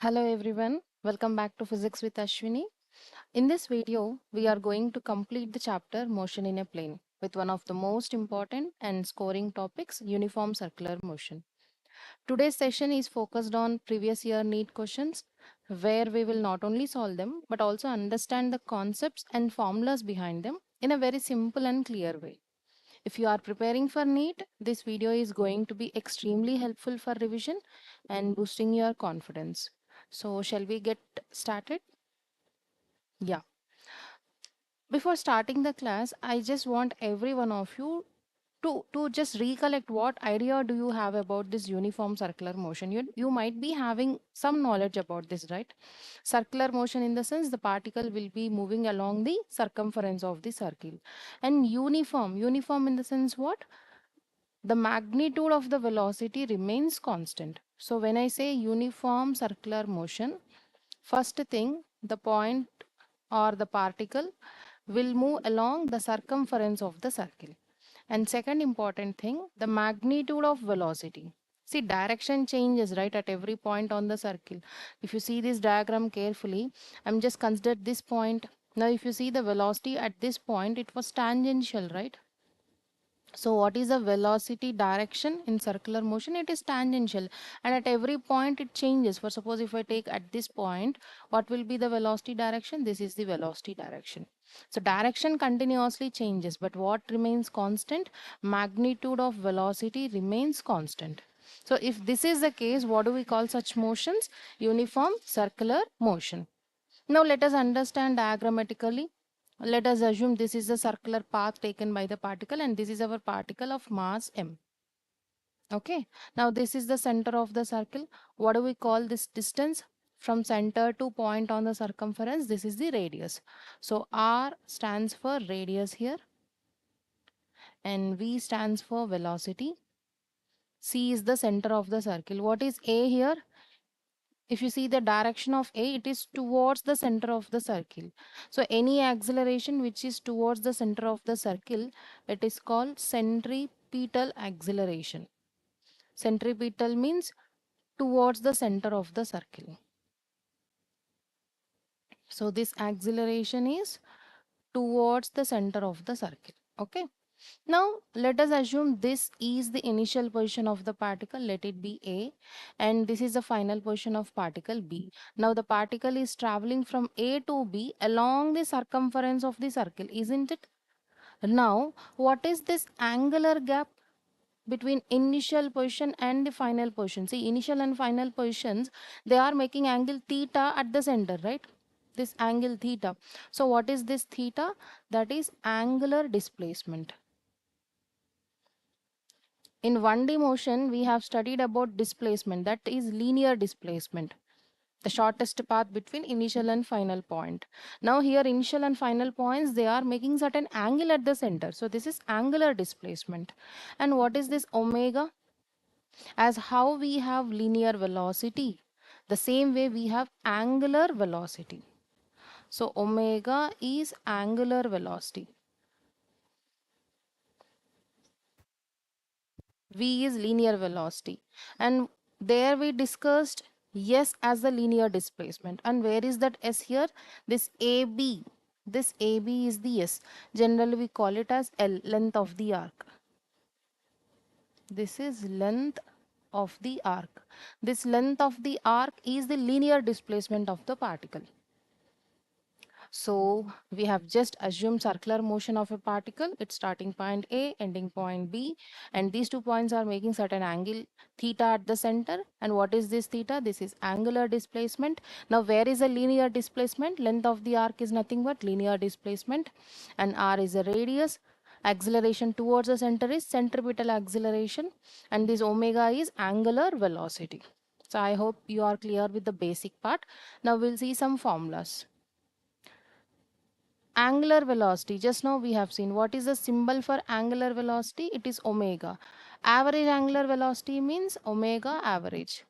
Hello everyone, welcome back to Physics with Ashwini. In this video, we are going to complete the chapter Motion in a Plane with one of the most important and scoring topics, uniform circular motion. Today's session is focused on previous year NEET questions where we will not only solve them but also understand the concepts and formulas behind them in a very simple and clear way. If you are preparing for NEET, this video is going to be extremely helpful for revision and boosting your confidence. So, shall we get started? Yeah. Before starting the class, I just want every one of you to just recollect what idea do you have about this uniform circular motion. You might be having some knowledge about this, right? Circular motion in the sense the particle will be moving along the circumference of the circle. And uniform in the sense what? The magnitude of the velocity remains constant. So when I say uniform circular motion, first thing, the point or the particle will move along the circumference of the circle. And second important thing, the magnitude of velocity. See, direction changes, right, at every point on the circle. If you see this diagram carefully, I'm just considered this point. Now, if you see the velocity at this point, it was tangential, right? So what is the velocity direction in circular motion? It is tangential, and at every point it changes. For suppose if I take at this point, what will be the velocity direction? This is the velocity direction. So direction continuously changes, but what remains constant? Magnitude of velocity remains constant. So if this is the case, what do we call such motions? Uniform circular motion. Now let us understand diagrammatically. Let us assume this is the circular path taken by the particle and this is our particle of mass m. Okay. Now this is the center of the circle. What do we call this distance? From center to point on the circumference, this is the radius. So R stands for radius here and V stands for velocity. C is the center of the circle. What is A here? If you see the direction of A, it is towards the center of the circle. So any acceleration which is towards the center of the circle, it is called centripetal acceleration. Centripetal means towards the center of the circle. So this acceleration is towards the center of the circle. Okay. Now let us assume this is the initial position of the particle, let it be A, and this is the final position of particle B. Now the particle is traveling from A to B along the circumference of the circle, isn't it? Now what is this angular gap between initial position and the final position? See, initial and final positions, they are making angle theta at the center, right? This angle theta. So what is this theta? That is angular displacement. In 1D motion, we have studied about displacement, that is linear displacement, the shortest path between initial and final point. Now here initial and final points, they are making certain angle at the center. So this is angular displacement. And what is this omega? As how we have linear velocity, the same way we have angular velocity. So omega is angular velocity. V is linear velocity. And there we discussed S as the linear displacement. And where is that S here? This AB. This AB is the S. Generally we call it as L, length of the arc. This is length of the arc. This length of the arc is the linear displacement of the particle. So we have just assumed circular motion of a particle. Its starting point A, ending point B, and these 2 points are making certain angle theta at the center. And what is this theta? This is angular displacement. Now where is a linear displacement? Length of the arc is nothing but linear displacement, and R is a radius. Acceleration towards the center is centripetal acceleration, and this omega is angular velocity. So I hope you are clear with the basic part. Now we'll see some formulas. Angular velocity, just now we have seen what is the symbol for angular velocity. It is omega. Average angular velocity means omega average.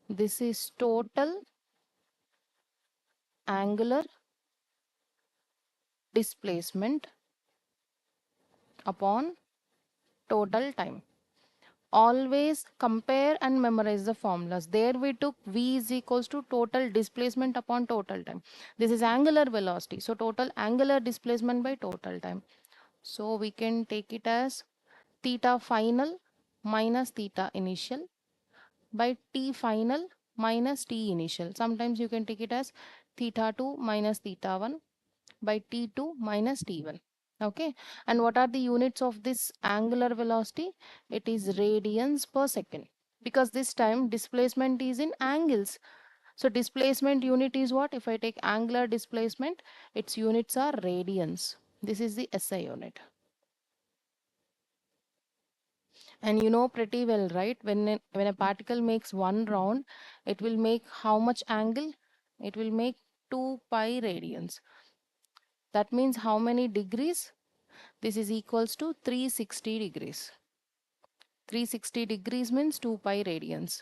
This is total angular displacement upon total time. always compare and memorize the formulas. There we took V is equals to total displacement upon total time. This is angular velocity. So total angular displacement by total time. So we can take it as theta final minus theta initial by T final minus T initial. Sometimes you can take it as theta 2 minus theta 1 by T2 minus T1. Okay. And what are the units of this angular velocity? It is radians per second, because this time displacement is in angles. So displacement unit is what? If I take angular displacement, its units are radians. This is the SI unit. And you know pretty well, right? When a particle makes one round, it will make how much angle? It will make 2 pi radians. That means how many degrees? This is equals to 360 degrees. 360 degrees means 2 pi radians.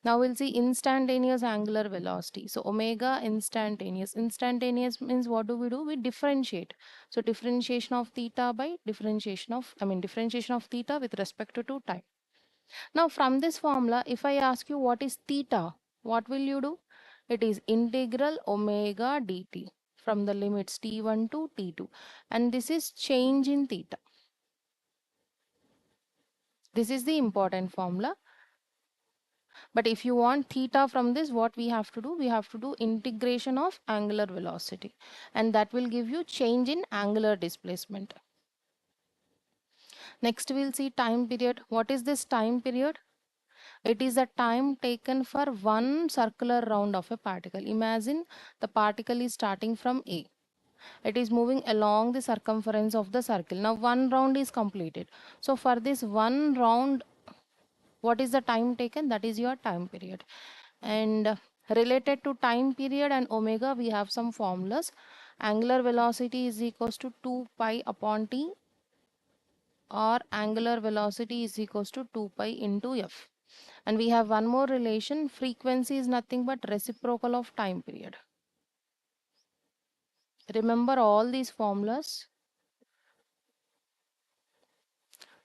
Now we'll see instantaneous angular velocity. So omega instantaneous. Instantaneous means what do? We differentiate. So differentiation of theta by differentiation of theta with respect to time. Now from this formula, if I ask you what is theta, what will you do? It is integral omega dt from the limits t1 to t2. And this is change in theta. This is the important formula. But if you want theta from this, what we have to do? We have to do integration of angular velocity. And that will give you change in angular displacement. Next we'll see time period. What is this time period? It is the time taken for one circular round of a particle. Imagine the particle is starting from A. It is moving along the circumference of the circle. Now one round is completed. So for this one round, what is the time taken? That is your time period. And related to time period and omega, we have some formulas. Angular velocity is equals to 2 pi upon t, or angular velocity is equals to 2 pi into f. And we have one more relation. Frequency is nothing but reciprocal of time period. Remember all these formulas.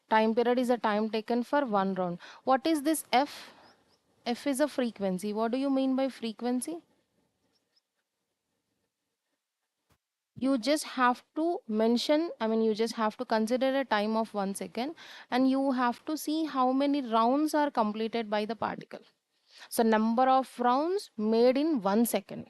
Time period is a time taken for one round. What is this f? F is a frequency. What do you mean by frequency? You just have to mention, you just have to consider a time of 1 second, and you have to see how many rounds are completed by the particle. So number of rounds made in 1 second.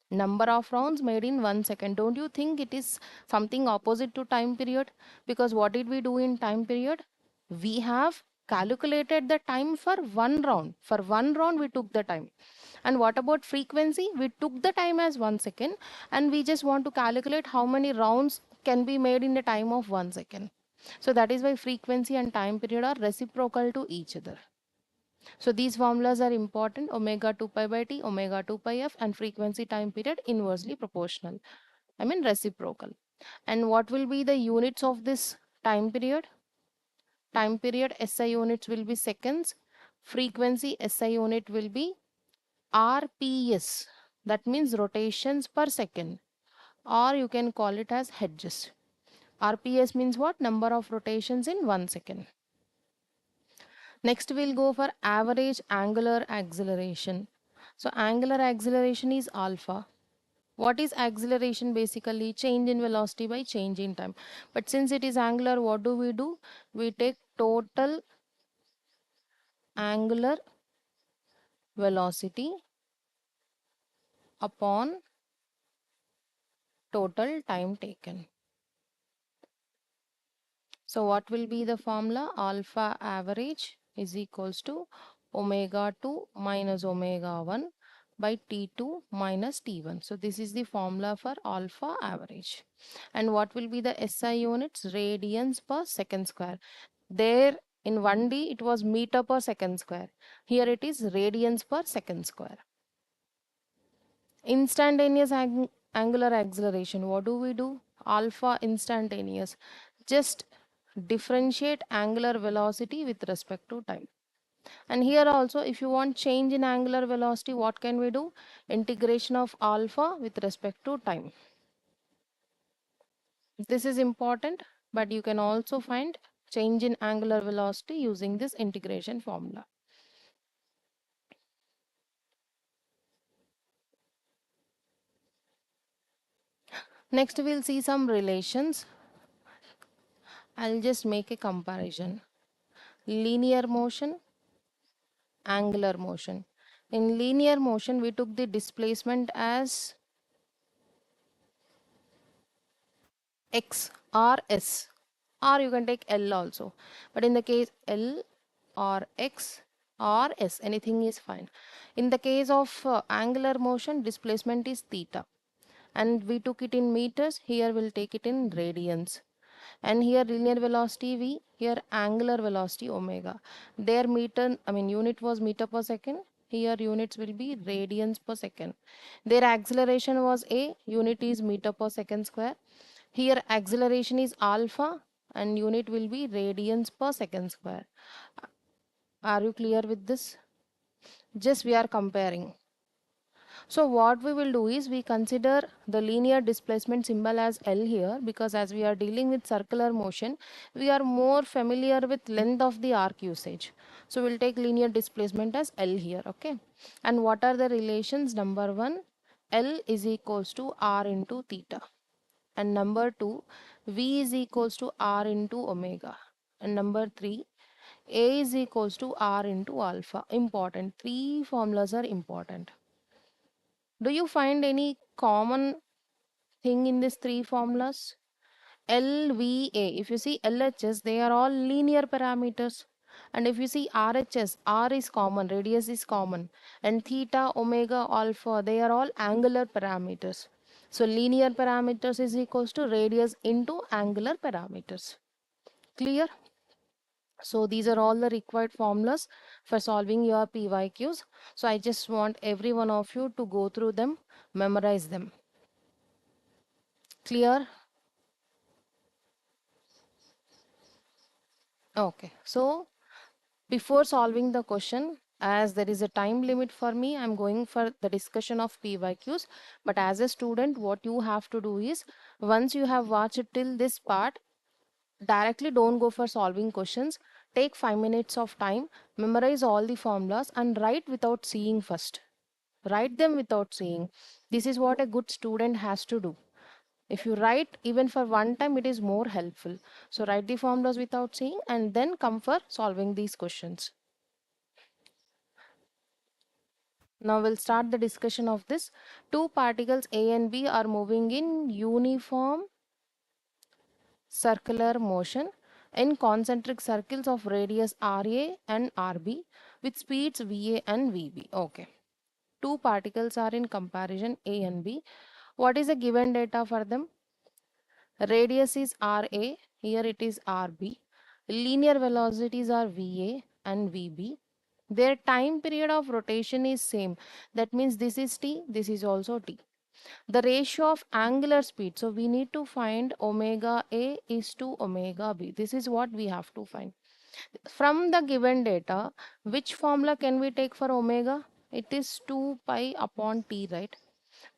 Number of rounds made in 1 second. Don't you think it is something opposite to time period? Because what did we do in time period? We have calculated the time for one round. For one round, we took the time. And what about frequency? We took the time as 1 second, and we just want to calculate how many rounds can be made in the time of 1 second. So that is why frequency and time period are reciprocal to each other. So these formulas are important: omega 2 pi by t, omega 2 pi f, and frequency time period inversely proportional. Reciprocal. And what will be the units of this time period? Time period SI units will be seconds. Frequency SI unit will be RPS. That means rotations per second. Or you can call it as hertz. RPS means what? Number of rotations in 1 second. Next we'll go for average angular acceleration. So angular acceleration is alpha. What is acceleration? Basically change in velocity by change in time. But since it is angular, what do? We take total angular velocity upon total time taken. So what will be the formula? Alpha average is equals to omega 2 minus omega 1 by T2 minus T1. So this is the formula for alpha average. And what will be the SI units? Radians per second square. There in 1D it was meter per second square. Here it is radians per second square. Instantaneous angular acceleration. What do? Alpha instantaneous. Just differentiate angular velocity with respect to time. And here also, if you want change in angular velocity, what can we do? Integration of alpha with respect to time. This is important, but you can also find change in angular velocity using this integration formula. Next, we'll see some relations. I'll just make a comparison. Linear motion, angular motion. In linear motion, we took the displacement as x or s, or you can take L also. But in the case L or x or s, anything is fine. In the case of angular motion, displacement is theta. And we took it in meters, here we'll take it in radians. And here linear velocity v, here angular velocity omega. Their meter, I mean unit was meter per second, here units will be radians per second. Their acceleration was a, unit is meter per second square. Here acceleration is alpha and unit will be radians per second square. Are you clear with this? Just we are comparing. So what we will do is we consider the linear displacement symbol as L here, because as we are dealing with circular motion, we are more familiar with length of the arc usage. So we'll take linear displacement as L here, okay? And what are the relations? Number one, L is equals to R into theta. And number two, V is equals to R into omega. And number three, A is equals to R into alpha. Important. Three formulas are important. Do you find any common thing in these three formulas? LVA, if you see LHS, they are all linear parameters. And if you see RHS, R is common, radius is common. And theta, omega, alpha, they are all angular parameters. So linear parameters is equals to radius into angular parameters. Clear? So these are all the required formulas for solving your PYQs. So I just want every one of you to go through them, memorize them. Clear? Okay. So before solving the question, as there is a time limit for me, I'm going for the discussion of PYQs. But as a student, what you have to do is, once you have watched till this part, directly don't go for solving questions. Take 5 minutes of time, memorize all the formulas and write without seeing first. Write them without seeing. This is what a good student has to do. If you write even for one time, it is more helpful. So write the formulas without seeing and then come for solving these questions. Now we'll start the discussion of this. Two particles A and B are moving in uniform circular motion in concentric circles of radius RA and RB with speeds VA and VB. Okay. Two particles are in comparison A and B. What is the given data for them? Radius is RA, here it is RB. Linear velocities are VA and VB. Their time period of rotation is same. That means this is T, this is also T. The ratio of angular speed. So we need to find omega A is to omega B. This is what we have to find. From the given data, which formula can we take for omega? It is 2 pi upon T, right?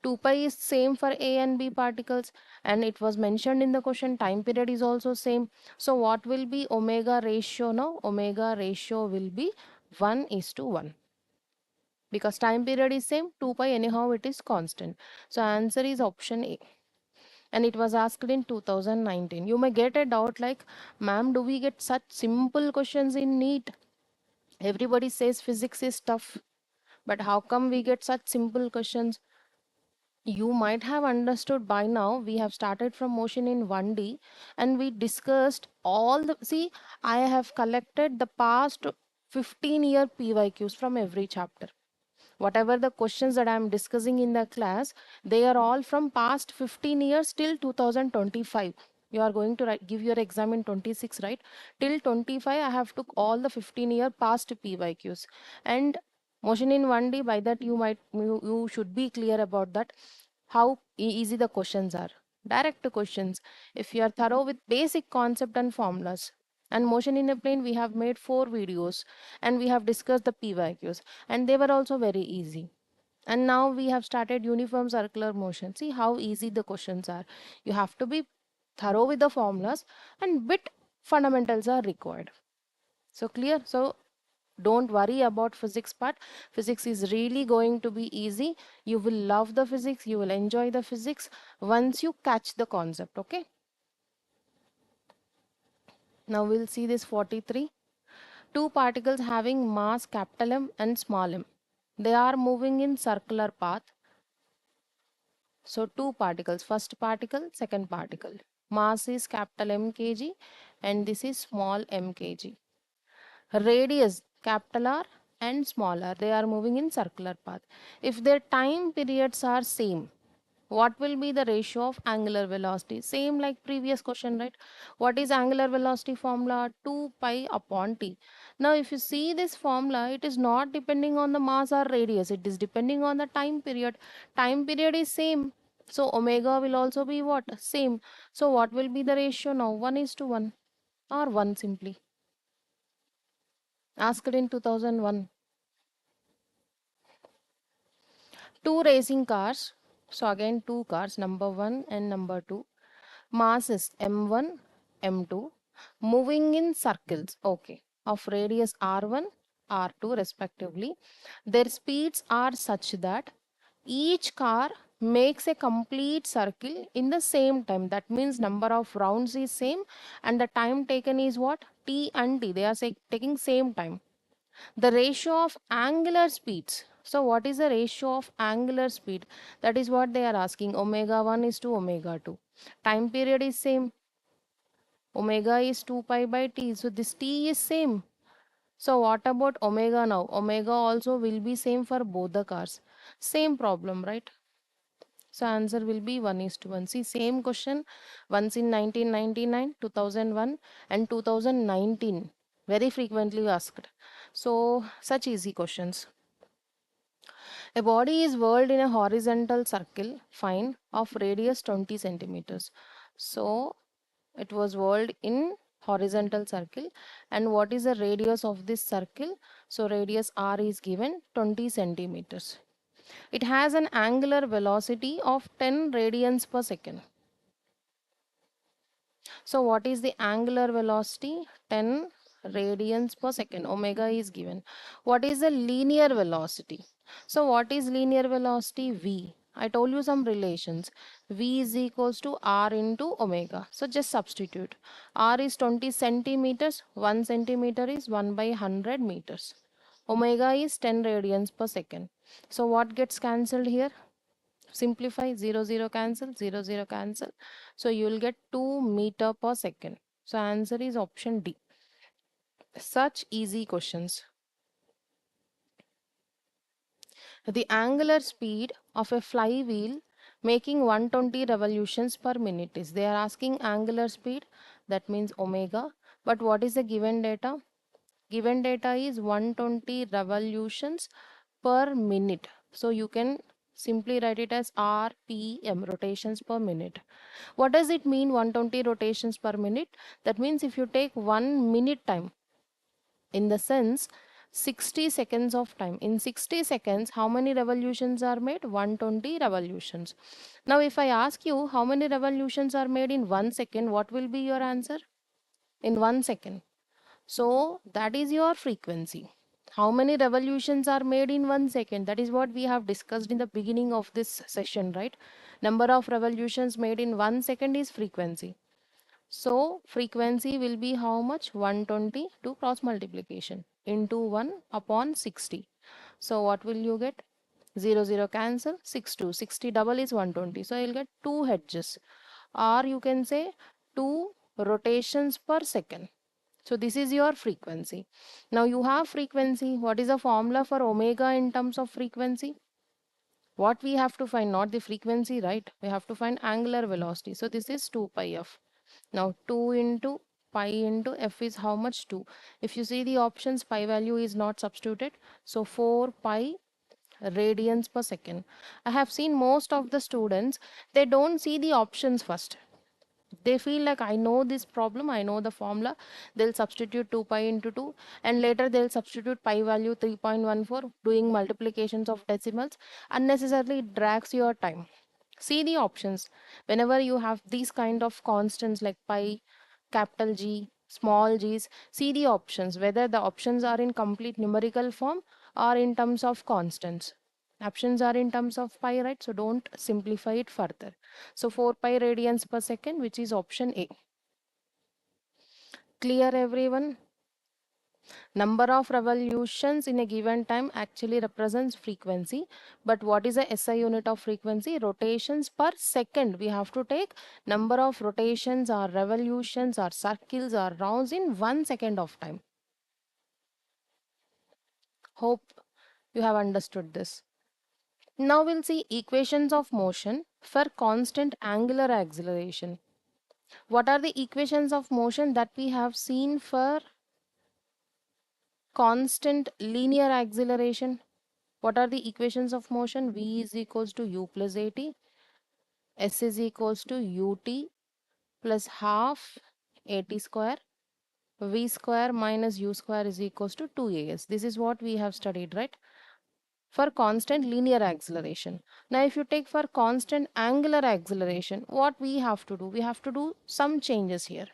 2 pi is same for A and B particles, and it was mentioned in the question, time period is also same. So what will be omega ratio now? Omega ratio will be 1 is to 1. Because time period is same, 2 pi anyhow it is constant. So answer is option A. And it was asked in 2019. You may get a doubt like, ma'am, do we get such simple questions in NEET? Everybody says physics is tough. But how come we get such simple questions? You might have understood by now, we have started from motion in 1D and we discussed all the, see, I have collected the past 15-year PYQs from every chapter. Whatever the questions that I am discussing in the class, they are all from past 15 years till 2025. You are going to give your exam in 26, right? Till 25, I have took all the 15-year past PYQs. And motion in 1D, by that you should be clear about that, how easy the questions are. Direct questions. If you are thorough with basic concept and formulas. And motion in a plane, we have made 4 videos and we have discussed the PYQs and they were also very easy. And now we have started uniform circular motion. See how easy the questions are. You have to be thorough with the formulas and bit fundamentals are required. So clear? So don't worry about physics part. Physics is really going to be easy. You will love the physics, you will enjoy the physics once you catch the concept. Okay, now we'll see this 43. Two particles having mass capital M and small m, they are moving in circular path. So two particles, first particle, second particle, mass is capital M kg and this is small m kg. Radius capital R and small r, they are moving in circular path. If their time periods are same, what will be the ratio of angular velocity? Same like previous question, right? What is angular velocity formula? 2 pi upon t. Now if you see this formula, it is not depending on the mass or radius, it is depending on the time period. Time period is same, so omega will also be what? Same. So what will be the ratio now? 1 is to 1 or 1 simply. Asked in 2001. Two racing cars. So again two cars, number 1 and number 2. Mass is m1, m2, moving in circles, okay, of radius r1, r2 respectively. Their speeds are such that each car makes a complete circle in the same time. That means number of rounds is same and the time taken is what? T and t. They are taking same time. The ratio of angular speeds. So what is the ratio of angular speed? That is what they are asking. Omega 1 is to omega 2. Time period is same. Omega is 2 pi by t. So this t is same. So what about omega now? Omega also will be same for both the cars. Same problem, right? So answer will be 1 is to 1. See, same question once in 1999, 2001 and 2019. Very frequently asked. So such easy questions. A body is whirled in a horizontal circle, fine, of radius 20 centimeters. So it was whirled in horizontal circle, and what is the radius of this circle? So radius r is given 20 centimeters. It has an angular velocity of 10 radians per second. So what is the angular velocity? 10 radians per second. Omega is given. What is the linear velocity? So what is linear velocity? V. I told you some relations. V is equals to R into omega. So just substitute. R is 20 centimeters. 1 centimeter is 1 by 100 meters. Omega is 10 radians per second. So what gets cancelled here? Simplify, 0 0 cancel, 0 0 cancel. So you will get 2 meter per second. So answer is option D. Such easy questions. The angular speed of a flywheel making 120 revolutions per minute is, they are asking angular speed, that means omega. But what is the given data? Given data is 120 revolutions per minute. So you can simply write it as RPM, rotations per minute. What does it mean 120 rotations per minute? That means if you take 1 minute time, in the sense 60 seconds of time, in 60 seconds how many revolutions are made? 120 revolutions. Now if I ask you how many revolutions are made in 1 second, what will be your answer? In 1 second. So that is your frequency. How many revolutions are made in 1 second? That is what we have discussed in the beginning of this session, right? Number of revolutions made in 1 second is frequency. So frequency will be how much? 120 to cross multiplication into 1 upon 60. So what will you get? 0 0 cancel, 6 2. 60 double is 120. So you'll get 2 hedges, or you can say 2 rotations per second. So this is your frequency. Now you have frequency. What is the formula for omega in terms of frequency? What we have to find, not the frequency, right? We have to find angular velocity. So this is 2 pi f. Now 2 into pi into f is how much? 2. If you see the options, pi value is not substituted. So 4 pi radians per second. I have seen most of the students, they don't see the options first. They feel like, I know this problem, I know the formula. They'll substitute 2 pi into 2 and later they'll substitute pi value 3.14, doing multiplications of decimals. Unnecessarily it drags your time. See the options. Whenever you have these kind of constants like pi, capital G, small g's. See the options, whether the options are in complete numerical form or in terms of constants. Options are in terms of pi, right? So don't simplify it further. So 4 pi radians per second, which is option A. Clear, everyone? Number of revolutions in a given time actually represents frequency. But what is the SI unit of frequency? Rotations per second. We have to take number of rotations or revolutions or circles or rounds in 1 second of time. Hope you have understood this. Now we'll see equations of motion for constant angular acceleration. What are the equations of motion that we have seen for constant linear acceleration? What are the equations of motion? V is equals to u plus at, S is equals to ut plus half at square, v square minus u square is equals to 2as. This is what we have studied, right? For constant linear acceleration. Now, if you take for constant angular acceleration, what we have to do? We have to do some changes here.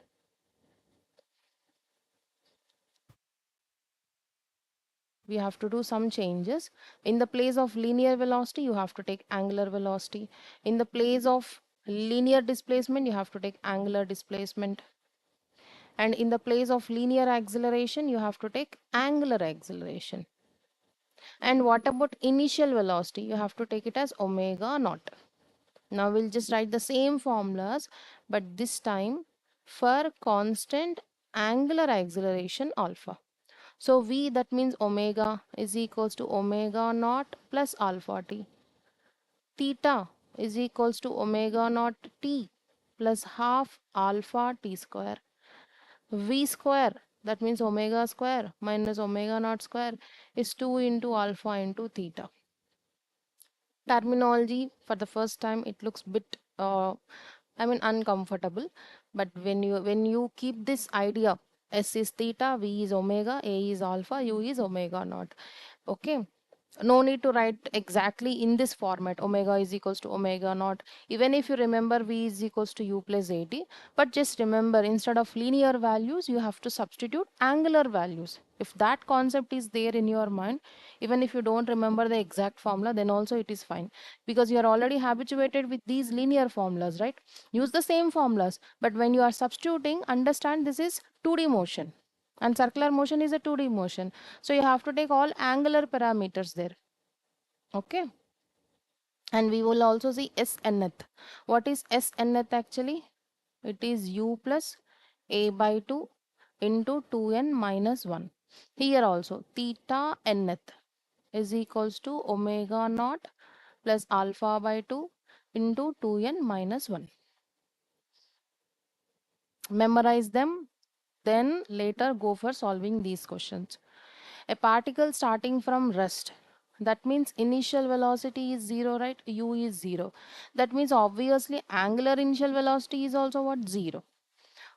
We have to do some changes. In the place of linear velocity, you have to take angular velocity. In the place of linear displacement, you have to take angular displacement. And in the place of linear acceleration, you have to take angular acceleration. And what about initial velocity? You have to take it as omega naught. Now we'll just write the same formulas, but this time for constant angular acceleration alpha. So V, that means omega, is equals to omega naught plus alpha t. Theta is equals to omega naught t plus half alpha t square. V square, that means omega square minus omega naught square, is 2 into alpha into theta. Terminology, for the first time it looks bit uncomfortable, but when you keep this idea, S is theta, V is omega, A is alpha, U is omega naught. Okay, no need to write exactly in this format, omega is equals to omega naught. Even if you remember V is equals to U plus at, but just remember, instead of linear values, you have to substitute angular values. If that concept is there in your mind, even if you don't remember the exact formula, then also it is fine, because you are already habituated with these linear formulas, right? Use the same formulas, but when you are substituting, understand this is 2D motion and circular motion is a 2D motion. So you have to take all angular parameters there. Okay. And we will also see S nth. What is S nth actually? It is U plus A by 2 into 2n minus 1. Here also theta nth is equals to omega naught plus alpha by 2 into 2n minus 1. Memorize them, then later go for solving these questions. A particle starting from rest, that means initial velocity is 0, right? U is 0. That means obviously angular initial velocity is also what? 0.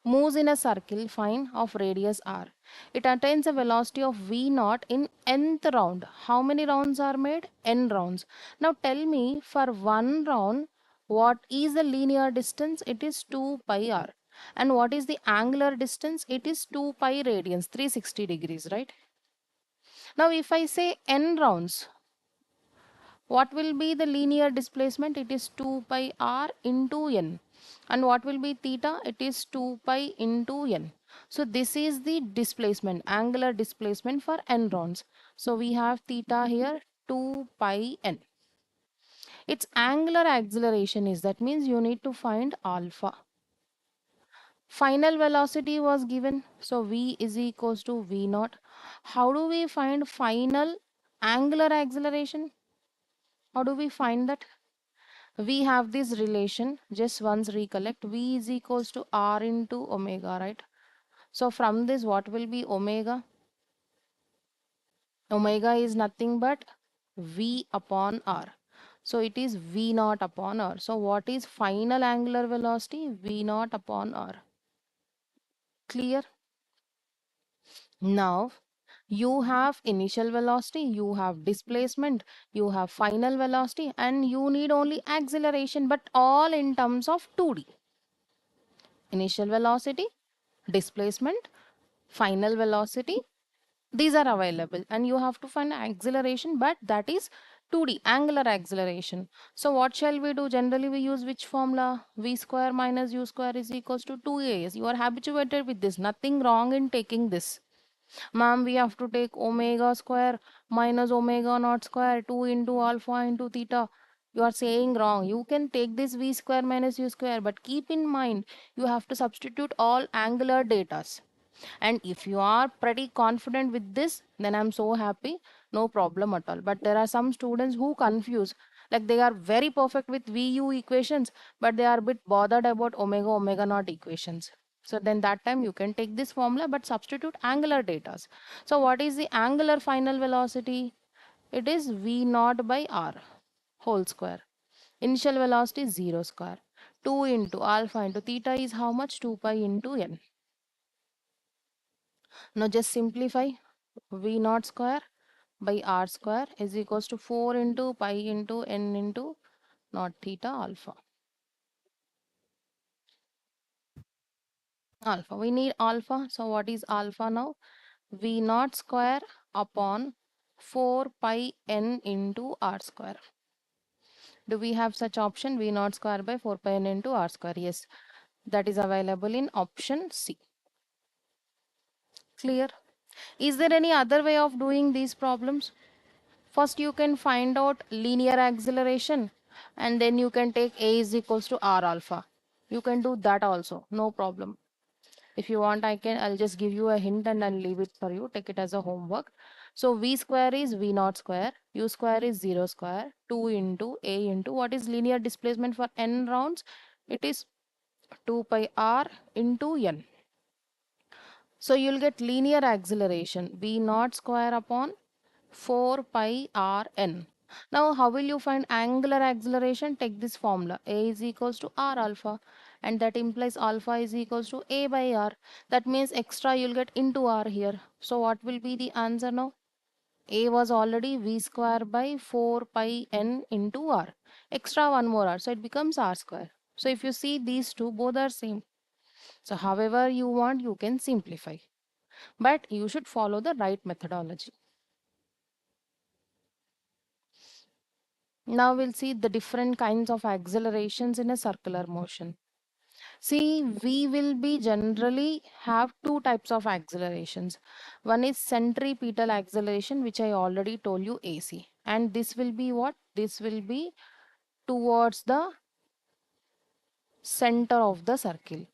Moves in a circle, fine, of radius r. It attains a velocity of v naught in nth round. How many rounds are made? N rounds. Now tell me, for one round, what is the linear distance? It is 2 pi r. And what is the angular distance? It is 2 pi radians, 360 degrees, right? Now if I say n rounds, what will be the linear displacement? It is 2 pi r into n. And what will be theta? It is 2 pi into n. So this is the displacement, angular displacement for n rounds. So we have theta here, 2 pi n. Its angular acceleration is, that means you need to find alpha. Final velocity was given, so v is equals to v naught. How do we find final angular acceleration? How do we find that? We have this relation, just once recollect, v is equals to r into omega, right? So from this, what will be omega? Omega is nothing but v upon r. So it is v naught upon r. So what is final angular velocity? V naught upon r. Clear? Now you have initial velocity, you have displacement, you have final velocity, and you need only acceleration, but all in terms of 2D. Initial velocity, displacement, final velocity. These are available, and you have to find acceleration, but that is 2D, angular acceleration. So what shall we do? Generally we use which formula? V square minus u square is equals to 2as. You are habituated with this, nothing wrong in taking this. Ma'am, we have to take omega square minus omega naught square 2 into alpha into theta. You are saying wrong. You can take this v square minus u square, but keep in mind you have to substitute all angular datas. And if you are pretty confident with this, then I'm so happy, no problem at all. But there are some students who confuse, like they are very perfect with VU equations, but they are a bit bothered about omega naught equations. So then that time you can take this formula but substitute angular datas. So what is the angular final velocity? It is V naught by R whole square. Initial velocity is 0 square. 2 into alpha into theta is how much? 2 pi into n. Now just simplify. V naught square by R square is equals to 4 into pi into n into naught theta alpha. Alpha. We need alpha. So what is alpha now? V naught square upon 4 pi n into R square. Do we have such option? V naught square by 4 pi n into R square. Yes. That is available in option C. Clear? Is there any other way of doing these problems? First, you can find out linear acceleration, and then you can take A is equals to R alpha. You can do that also, no problem. If you want, I'll just give you a hint and I'll leave it for you. Take it as a homework. So V square is V naught square, U square is 0 square, 2 into A into what is linear displacement for n rounds? It is 2 pi R into n. So you'll get linear acceleration V naught square upon 4 pi r n. Now, how will you find angular acceleration? Take this formula. A is equals to r alpha, and that implies alpha is equals to a by r. That means extra you'll get into r here. So what will be the answer now? A was already v square by 4 pi n into r. Extra one more r, so it becomes r square. So if you see these two, both are same. So however you want, you can simplify. But you should follow the right methodology. Now we'll see the different kinds of accelerations in a circular motion. See, we will be generally have two types of accelerations. One is centripetal acceleration, which I already told you AC. And this will be what? This will be towards the center of the circle.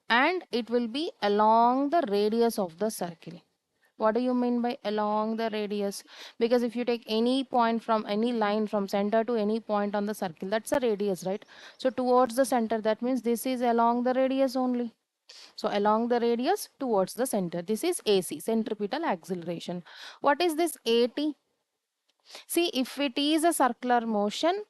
And it will be along the radius of the circle. What do you mean by along the radius? Because if you take any point from any line from center to any point on the circle, that's a radius, right? So towards the center, that means this is along the radius only. So along the radius towards the center. This is AC, centripetal acceleration. What is this AT? See, if it is a circular motion,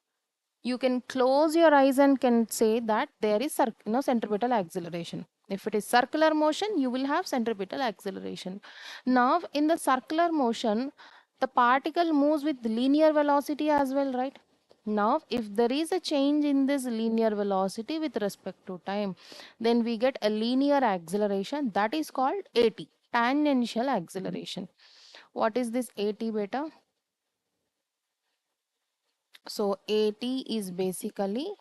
you can close your eyes and can say that there is centripetal acceleration. If it is circular motion, you will have centripetal acceleration. Now, in the circular motion, the particle moves with linear velocity as well, right? Now, if there is a change in this linear velocity with respect to time, then we get a linear acceleration that is called AT, tangential acceleration. What is this AT beta? So AT is basically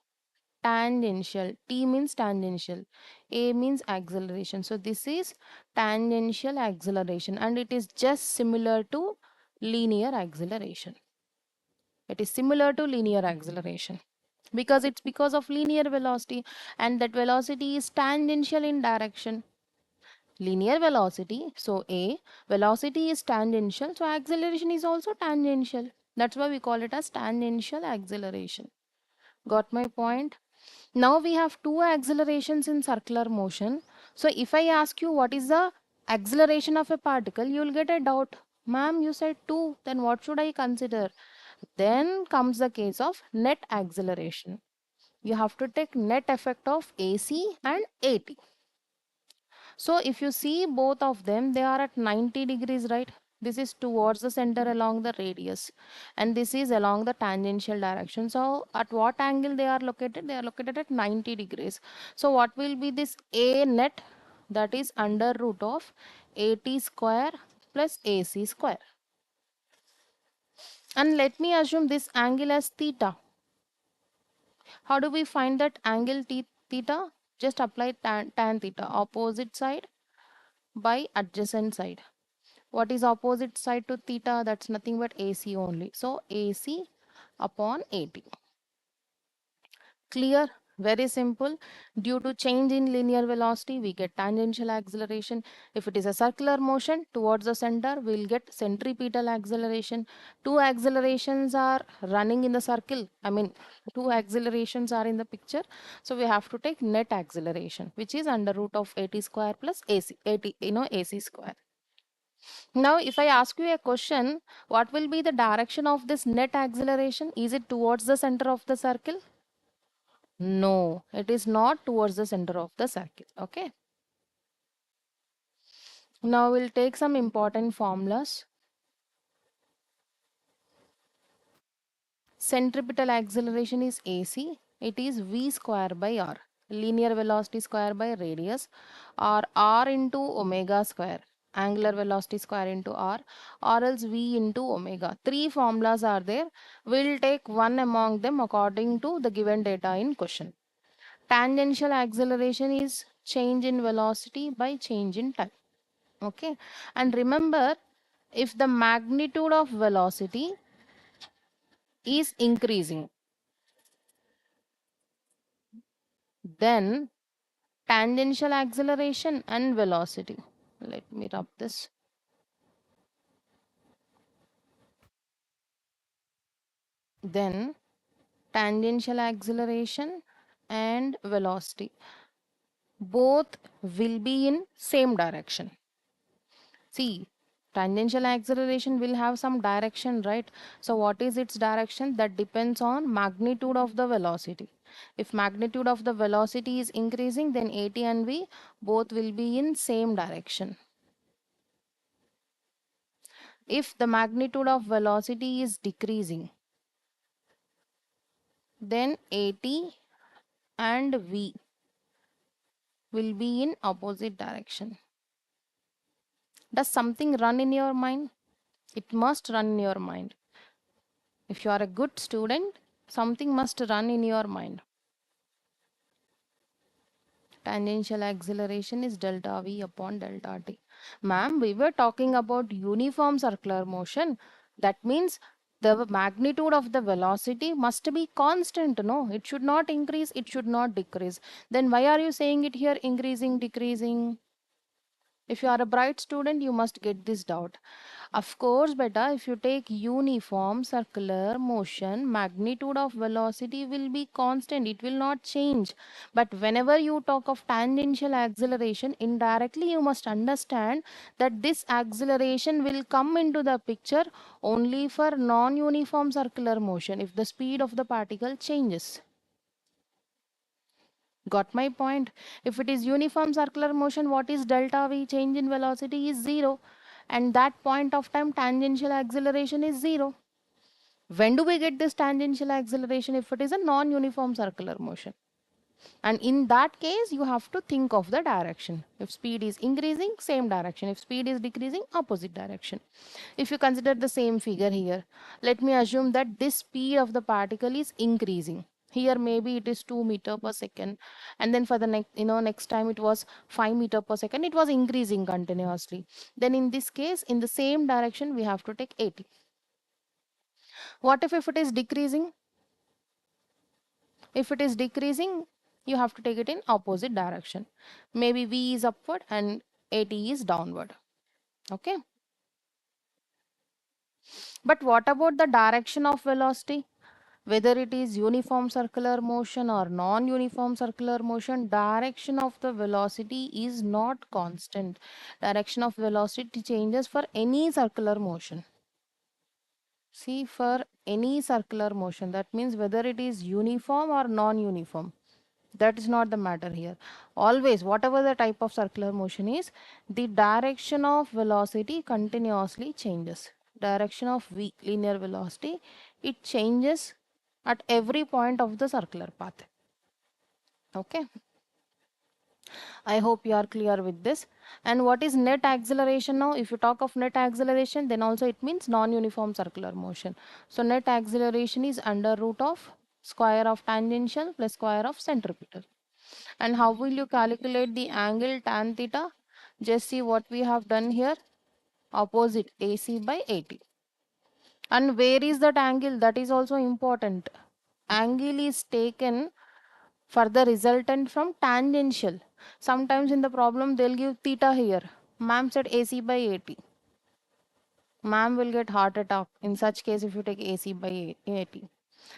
tangential. T means tangential. A means acceleration. So this is tangential acceleration, and it is just similar to linear acceleration. It is similar to linear acceleration because it's because of linear velocity, and that velocity is tangential in direction. Linear velocity, so A, velocity is tangential, so acceleration is also tangential. That's why we call it as tangential acceleration. Got my point? Now we have two accelerations in circular motion. So if I ask you what is the acceleration of a particle, you will get a doubt. Ma'am, you said two, then what should I consider? Then comes the case of net acceleration. You have to take net effect of AC and AT. So if you see both of them, they are at 90 degrees, right? This is towards the center along the radius, and this is along the tangential direction. So at what angle they are located? They are located at 90 degrees. So what will be this A net? that is under root of AT square plus AC square. And let me assume this angle as theta. How do we find that angle theta? Just apply tan theta, opposite side by adjacent side. What is opposite side to theta? That's nothing but AC only. So AC upon AT. Clear? Very simple. Due to change in linear velocity, we get tangential acceleration. If it is a circular motion towards the center, we'll get centripetal acceleration. Two accelerations are running in the circle. I mean, two accelerations are in the picture. So we have to take net acceleration, which is under root of AT square plus AC, AC square. Now, if I ask you a question, what will be the direction of this net acceleration? Is it towards the center of the circle? No, it is not towards the center of the circle. Okay. Now we'll take some important formulas. Centripetal acceleration is AC. It is V square by R. Linear velocity square by radius, or R into omega square. Angular velocity square into R, or else V into omega. Three formulas are there. We'll take one among them according to the given data in question. Tangential acceleration is change in velocity by change in time. Okay. And remember, if the magnitude of velocity is increasing, then tangential acceleration and velocity. Let me rub this. Then tangential acceleration and velocity both will be in same direction. See, tangential acceleration will have some direction, right? So what is its direction? That depends on magnitude of the velocity. If magnitude of the velocity is increasing, then AT and V both will be in same direction. If the magnitude of velocity is decreasing, then AT and V will be in opposite direction. Does something run in your mind? It must run in your mind. If you are a good student, something must run in your mind. Tangential acceleration is delta V upon delta T. Ma'am, we were talking about uniform circular motion. That means the magnitude of the velocity must be constant. No, it should not increase, it should not decrease. Then why are you saying it here increasing, decreasing? If you are a bright student, you must get this doubt. Of course, beta, if you take uniform circular motion, magnitude of velocity will be constant. It will not change. But whenever you talk of tangential acceleration, indirectly you must understand that this acceleration will come into the picture only for non-uniform circular motion if the speed of the particle changes. Got my point? If it is uniform circular motion, what is delta V? Change in velocity is 0. And that point of time, tangential acceleration is 0. When do we get this tangential acceleration? If it is a non-uniform circular motion. And in that case, you have to think of the direction. If speed is increasing, same direction. If speed is decreasing, opposite direction. If you consider the same figure here, let me assume that this speed of the particle is increasing. Here maybe it is 2 meter per second, and then for the next time it was 5 meter per second. It was increasing continuously. Then in this case, in the same direction, we have to take 80. What if it is decreasing? If it is decreasing, you have to take it in opposite direction. Maybe V is upward and AT is downward. Okay. But what about the direction of velocity? Whether it is uniform circular motion or non-uniform circular motion, direction of the velocity is not constant. Direction of velocity changes for any circular motion. See, for any circular motion, that means whether it is uniform or non-uniform. That is not the matter here. Always, whatever the type of circular motion is, the direction of velocity continuously changes. Direction of V, linear velocity, it changes at every point of the circular path. Okay. I hope you are clear with this. And what is net acceleration now? If you talk of net acceleration, then also it means non-uniform circular motion. So net acceleration is under root of square of tangential plus square of centripetal. And how will you calculate the angle tan theta? Just see what we have done here. Opposite AC by AT. And where is that angle? That is also important. Angle is taken for the resultant from tangential. Sometimes in the problem they'll give theta here. Ma'am said AC by AT. Ma'am will get heart attack in such case if you take AC by AT.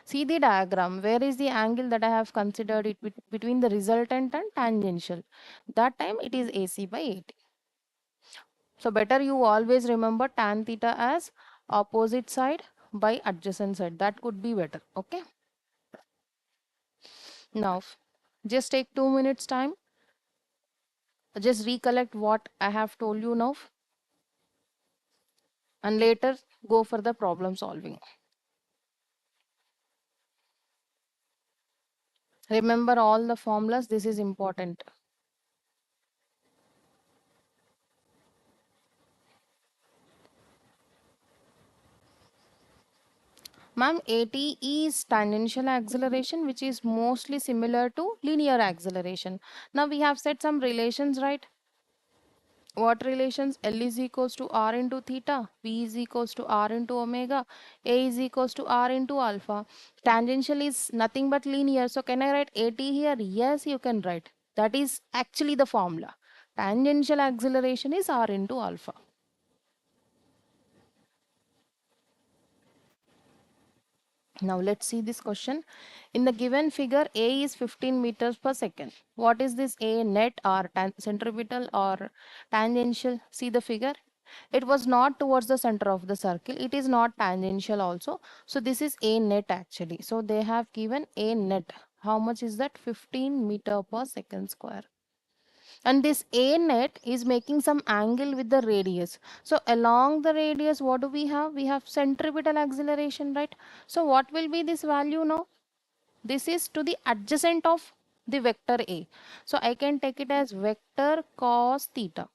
See the diagram. Where is the angle that I have considered it between the resultant and tangential? That time it is AC by AT. So better you always remember tan theta as opposite side by adjacent side. That could be better. Okay. Now just take 2 minutes time. Just recollect what I have told you now and later go for the problem solving. Remember all the formulas. This is important. Ma'am, AT is tangential acceleration, which is mostly similar to linear acceleration. Now we have set some relations, right? What relations? L is equals to R into theta, V is equals to R into omega, A is equals to R into alpha. Tangential is nothing but linear. So can I write AT here? Yes, you can write. That is actually the formula. Tangential acceleration is R into alpha. Now let's see this question. In the given figure, A is 15 meters per second. What is this A, net or centripetal or tangential? See the figure. It was not towards the center of the circle. It is not tangential also. So this is A net actually. So they have given A net. How much is that? 15 meter per second square. And this A net is making some angle with the radius. So along the radius, what do we have? We have centripetal acceleration, right? So what will be this value now? This is to the adjacent of the vector A. So I can take it as vector cos theta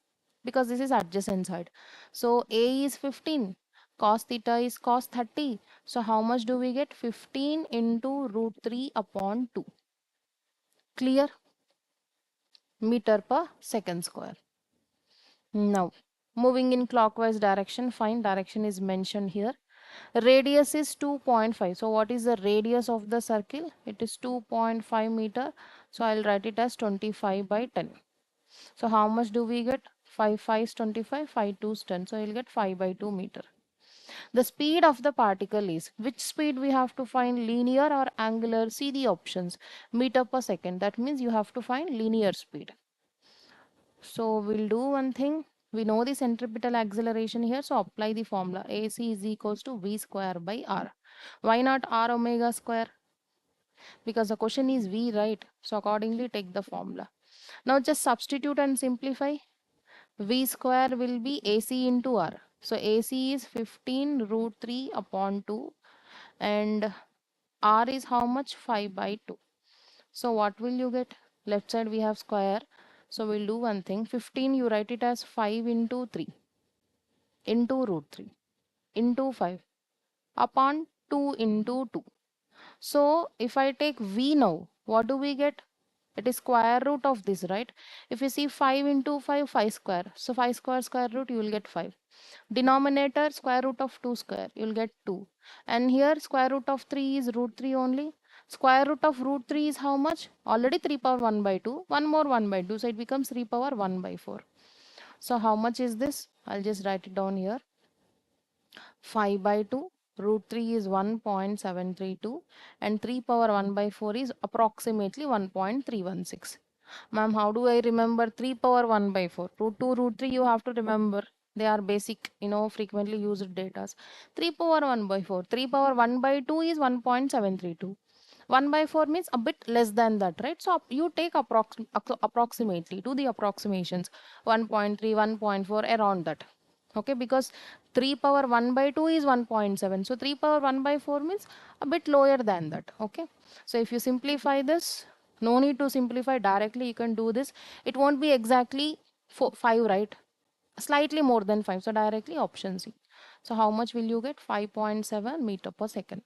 because this is adjacent side. So A is 15. Cos theta is cos 30. So how much do we get? 15 into root 3 upon 2. Clear? Meter per second square. Now, moving in clockwise direction, fine, direction is mentioned here. Radius is 2.5. So, what is the radius of the circle? It is 2.5 meter. So, I'll write it as 25 by 10. So, how much do we get? 5 5 is 25, 5 2 is 10. So, you'll get 5 by 2 meter. The speed of the particle is, which speed we have to find, linear or angular? See the options. Meter per second. That means you have to find linear speed. So we'll do one thing. We know the centripetal acceleration here. So apply the formula. AC is equals to V square by R. Why not R omega square? Because the question is V, right? So accordingly take the formula. Now just substitute and simplify. V square will be AC into R. So AC is 15 root 3 upon 2 and R is how much? 5 by 2. So what will you get? Left side we have square. So we'll do one thing. 15 you write it as 5 into 3 into root 3 into 5 upon 2 into 2. So if I take V now, what do we get? It is square root of this, right? If you see 5 into 5, 5 square. So 5 square square root, you will get 5. Denominator square root of 2 square, you will get 2. And here square root of 3 is root 3 only. Square root of root 3 is how much? Already 3 power 1 by 2. 1 more 1 by 2. So it becomes 3 power 1 by 4. So how much is this? I'll just write it down here. 5 by 2. Root 3 is 1.732 and 3 power 1 by 4 is approximately 1.316. Ma'am, how do I remember 3 power 1 by 4? Root 2, root 3 you have to remember. They are basic, frequently used data. 3 power 1 by 4. 3 power 1 by 2 is 1.732. 1 by 4 means a bit less than that, right? So you take approximately, do the approximations. 1.3, 1.4, around that. Okay, because 3 power 1 by 2 is 1.7. So 3 power 1 by 4 means a bit lower than that. Okay. So if you simplify this, No need to simplify directly. You can do this. It won't be exactly 5, right? Slightly more than 5. So directly option C. So how much will you get? 5.7 meter per second.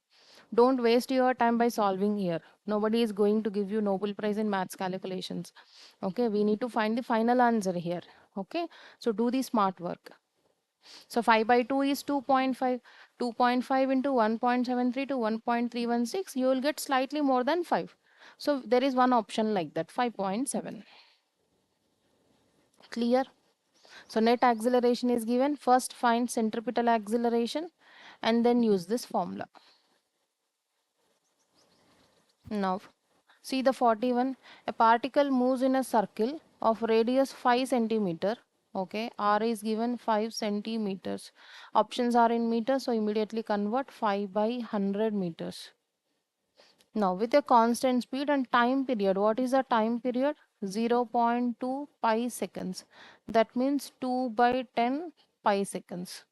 Don't waste your time by solving here. Nobody is going to give you Nobel Prize in maths calculations. Okay, we need to find the final answer here. Okay, so do the smart work. So 5 by 2 is 2.5. 2.5 into 1.73 to 1.316, you will get slightly more than 5. So there is one option like that, 5.7. Clear? So net acceleration is given. First find centripetal acceleration and then use this formula. Now see the 41. A particle moves in a circle of radius 5 centimeter. Okay, R is given 5 centimeters. Options are in meters, so immediately convert 5 by 100 meters. Now with a constant speed and time period, what is the time period? 0.2 pi seconds. That means 2 by 10 pi seconds.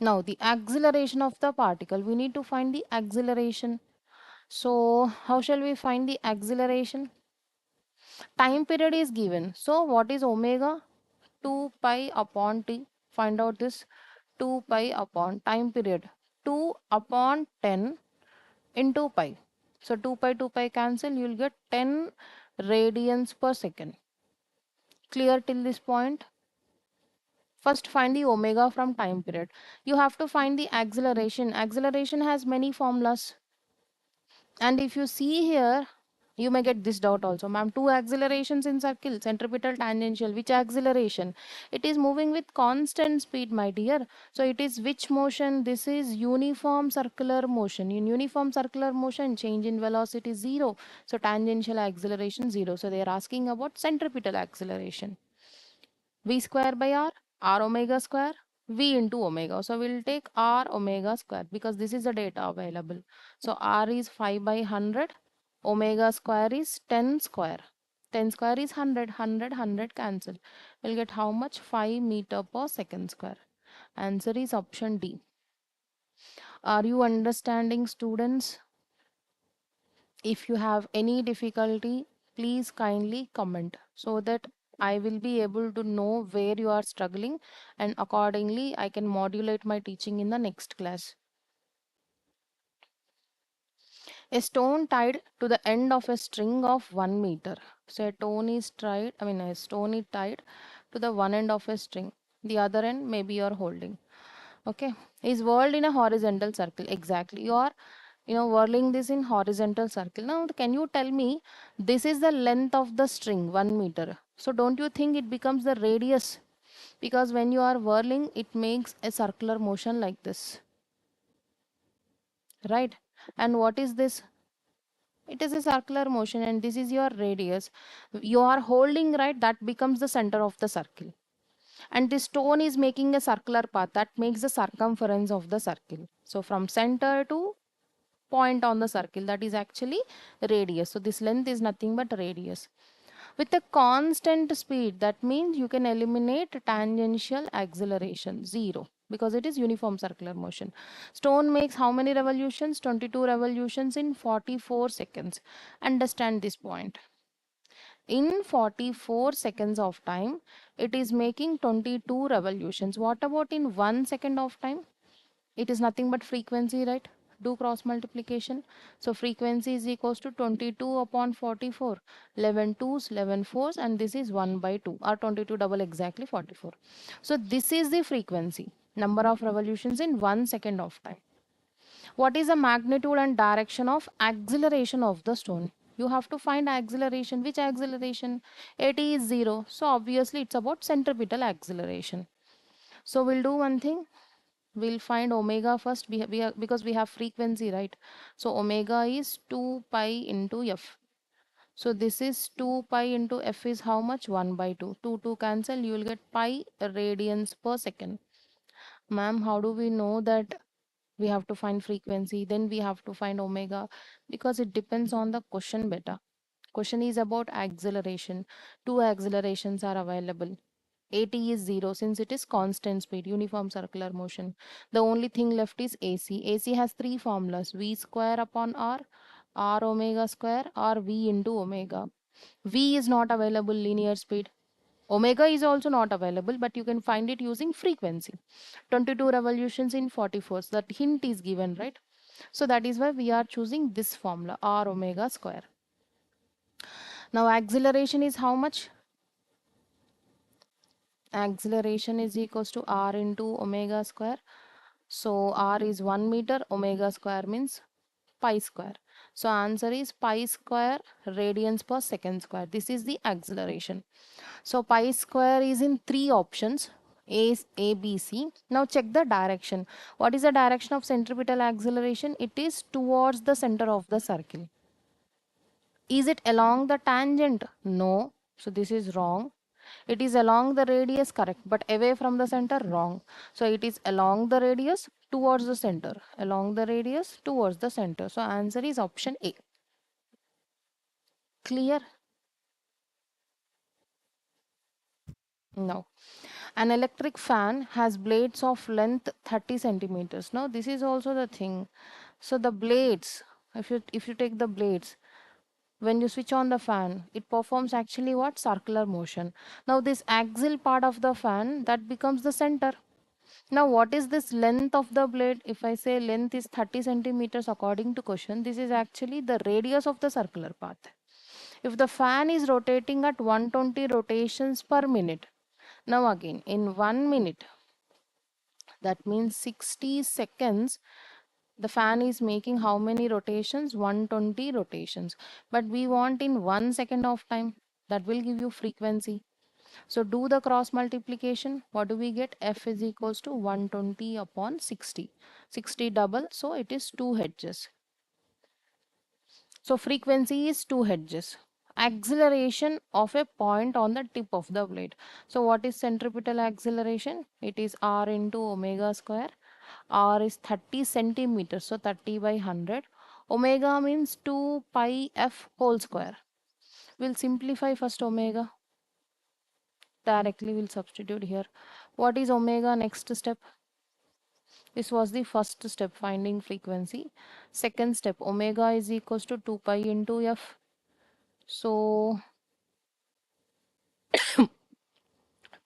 Now the acceleration of the particle, we need to find the acceleration. So how shall we find the acceleration? Time period is given. So what is omega? 2 pi upon t. Find out this. 2 pi upon time period. 2 upon 10 into pi. So 2 pi cancel. You will get 10 radians per second. Clear till this point? First find the omega from time period. You have to find the acceleration. Acceleration has many formulas. And if you see here, you may get this doubt also. Ma'am, two accelerations in circle, centripetal, tangential. Which acceleration? It is moving with constant speed, my dear. So it is which motion? This is uniform circular motion. In uniform circular motion, change in velocity 0. So tangential acceleration 0. So they are asking about centripetal acceleration. V square by R omega square, V into omega. So we'll take R omega square because this is the data available. So R is 5 by 100, omega square is 10 square. 10 square is 100, 100, 100 cancel. We'll get how much? 5 meter per second square. Answer is option D. Are you understanding, students? If you have any difficulty, please kindly comment so that I will be able to know where you are struggling, and accordingly I can modulate my teaching in the next class. A stone tied to the end of a string of 1 meter. So a stone is tied to the one end of a string. The other end maybe you are holding. Okay, is whirled in a horizontal circle. Exactly, you are whirling this in horizontal circle. Now can you tell me, this is the length of the string, 1 meter. So don't you think it becomes the radius? Because when you are whirling, it makes a circular motion like this, right? And what is this? It is a circular motion and this is your radius. You are holding, right? That becomes the center of the circle. And this stone is making a circular path that makes the circumference of the circle. So from center to point on the circle, that is actually radius. So this length is nothing but radius. With a constant speed, that means you can eliminate tangential acceleration, 0, because it is uniform circular motion. Stone makes how many revolutions? 22 revolutions in 44 seconds. Understand this point. In 44 seconds of time, it is making 22 revolutions. What about in 1 second of time? It is nothing but frequency, right? Do cross multiplication. So frequency is equals to 22 upon 44. 11 twos, 11 fours, and this is 1 by 2, or 22 double exactly 44. So this is the frequency, number of revolutions in 1 second of time. What is the magnitude and direction of acceleration of the stone? You have to find acceleration. Which acceleration? At is 0. So obviously it's about centripetal acceleration. So we'll do one thing. We'll find omega first, because we have frequency, right? So omega is 2 pi into f. So this is 2 pi into f is how much? 1 by 2. 2 cancel, you will get pi radians per second. Ma'am, how do we know that we have to find frequency, then we have to find omega? Because it depends on the question beta. Question is about acceleration. Two accelerations are available. AT is 0 since it is constant speed, uniform circular motion. The only thing left is AC. AC has three formulas: V square upon R, r omega square or v into omega. V is not available linear speed. Omega is also not available, but you can find it using frequency. 22 revolutions in 44. So that hint is given, right? So that is why we are choosing this formula, r omega square. Now acceleration is how much? Acceleration is equals to r into omega square. So r is 1 meter, omega square means pi square. So answer is pi square radians per second square. This is the acceleration. So pi square is in three options. A, B, C. Now check the direction. What is the direction of centripetal acceleration? It is towards the center of the circle. Is it along the tangent? No. So this is wrong. It is along the radius, correct, but away from the center, wrong. So it is along the radius towards the center. Along the radius towards the center. So answer is option A. Clear? No. An electric fan has blades of length 30 centimeters. Now this is also the thing. So the blades, if you take the blades, when you switch on the fan, it performs actually what? Circular motion. Now this axial part of the fan, that becomes the center. Now what is this length of the blade? If I say length is 30 centimeters according to question, this is actually the radius of the circular path. If the fan is rotating at 120 rotations per minute, now again in 1 minute, that means 60 seconds, the fan is making how many rotations? 120 rotations. But we want in 1 second of time. That will give you frequency. So do the cross multiplication. What do we get? F is equals to 120 upon 60. 60 double, so it is 2 hertz. So frequency is 2 hertz. Acceleration of a point on the tip of the blade. So what is centripetal acceleration? It is r into omega square. R is 30 centimeters, so 30 by 100. Omega means 2 pi f whole square. We'll simplify first omega. Directly we'll substitute here. What is omega? Next step. This was the first step, finding frequency. Second step, omega is equals to 2 pi into f. So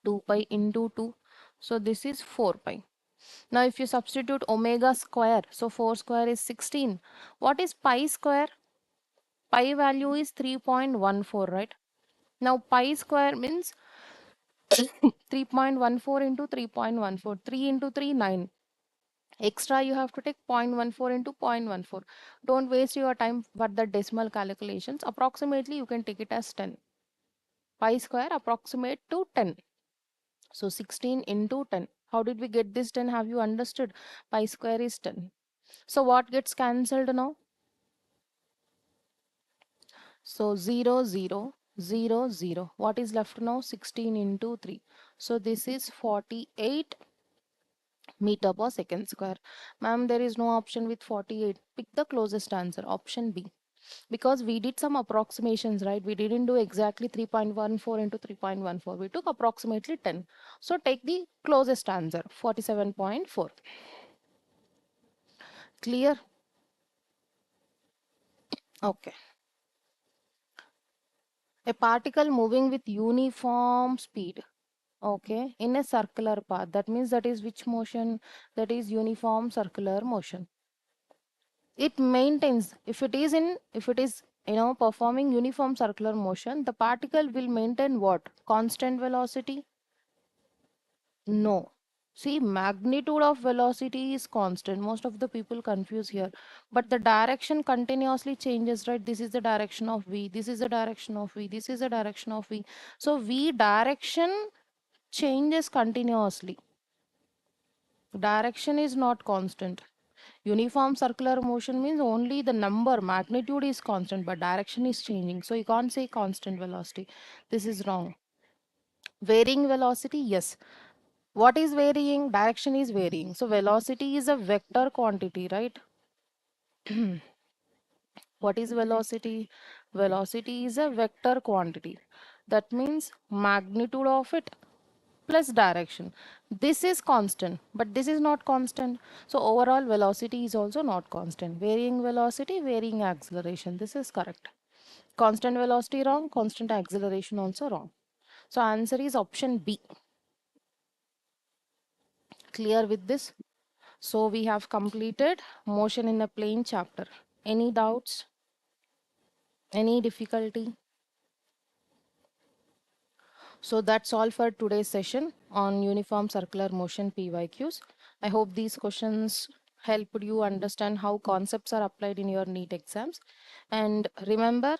2 pi into 2. So this is 4 pi. Now if you substitute omega square, so 4 square is 16. What is pi square? Pi value is 3.14, right? Now pi square means 3.14 into 3.14. 3 into 3, 9. Extra you have to take 0.14 into 0.14. Don't waste your time for the decimal calculations. Approximately you can take it as 10. Pi square approximate to 10. So 16 into 10. How did we get this 10? Have you understood? Pi square is 10. So what gets cancelled now? So 0, 0, 0, 0. What is left now? 16 into 3. So this is 48 meter per second square. Ma'am, there is no option with 48. Pick the closest answer, option B. Because we did some approximations, right? We didn't do exactly 3.14 into 3.14. We took approximately 10. So take the closest answer, 47.4. Clear? Okay. A particle moving with uniform speed, okay, in a circular path. That means that is which motion? That is uniform circular motion. It maintains, if it is performing uniform circular motion, the particle will maintain what? Constant velocity? No. See, magnitude of velocity is constant. Most of the people confuse here. But the direction continuously changes, right? This is the direction of V. This is the direction of V. This is the direction of V. So V direction changes continuously. Direction is not constant. Uniform circular motion means only the number, magnitude is constant, but direction is changing. So you can't say constant velocity. This is wrong. Varying velocity, yes. What is varying? Direction is varying. So velocity is a vector quantity, right? What is velocity? Velocity is a vector quantity. That means magnitude of it. plus direction. This is constant, but this is not constant. So overall velocity is also not constant. Varying velocity, varying acceleration. This is correct. Constant velocity wrong, constant acceleration also wrong. So answer is option B. Clear with this? So we have completed motion in a plane chapter. Any doubts? Any difficulty? So that's all for today's session on uniform circular motion PYQs. I hope these questions helped you understand how concepts are applied in your NEET exams. And remember,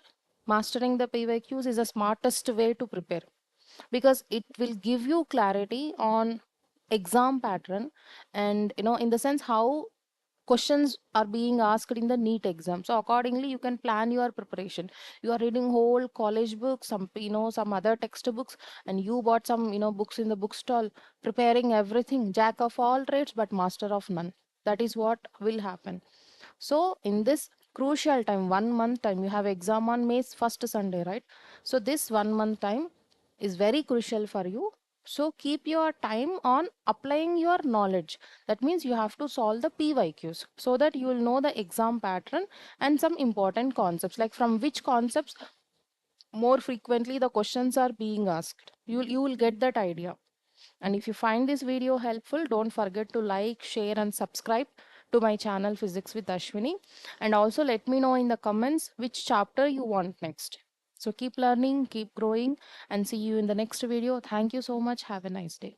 mastering the PYQs is the smartest way to prepare, because it will give you clarity on exam pattern, and in the sense how questions are being asked in the NEET exam. So accordingly you can plan your preparation. You are reading whole college books, some other textbooks, and you bought some books in the bookstall, preparing everything, jack of all trades but master of none. That is what will happen. So in this crucial time, 1 month time, you have exam on May 1st Sunday, right? So this 1 month time is very crucial for you. So keep your time on applying your knowledge. That means you have to solve the PYQs so that you will know the exam pattern and some important concepts, like from which concepts more frequently the questions are being asked. You will get that idea. And if you find this video helpful, don't forget to like, share, and subscribe to my channel Physics with Ashwini. And also let me know in the comments which chapter you want next. So keep learning, keep growing, and see you in the next video. Thank you so much. Have a nice day.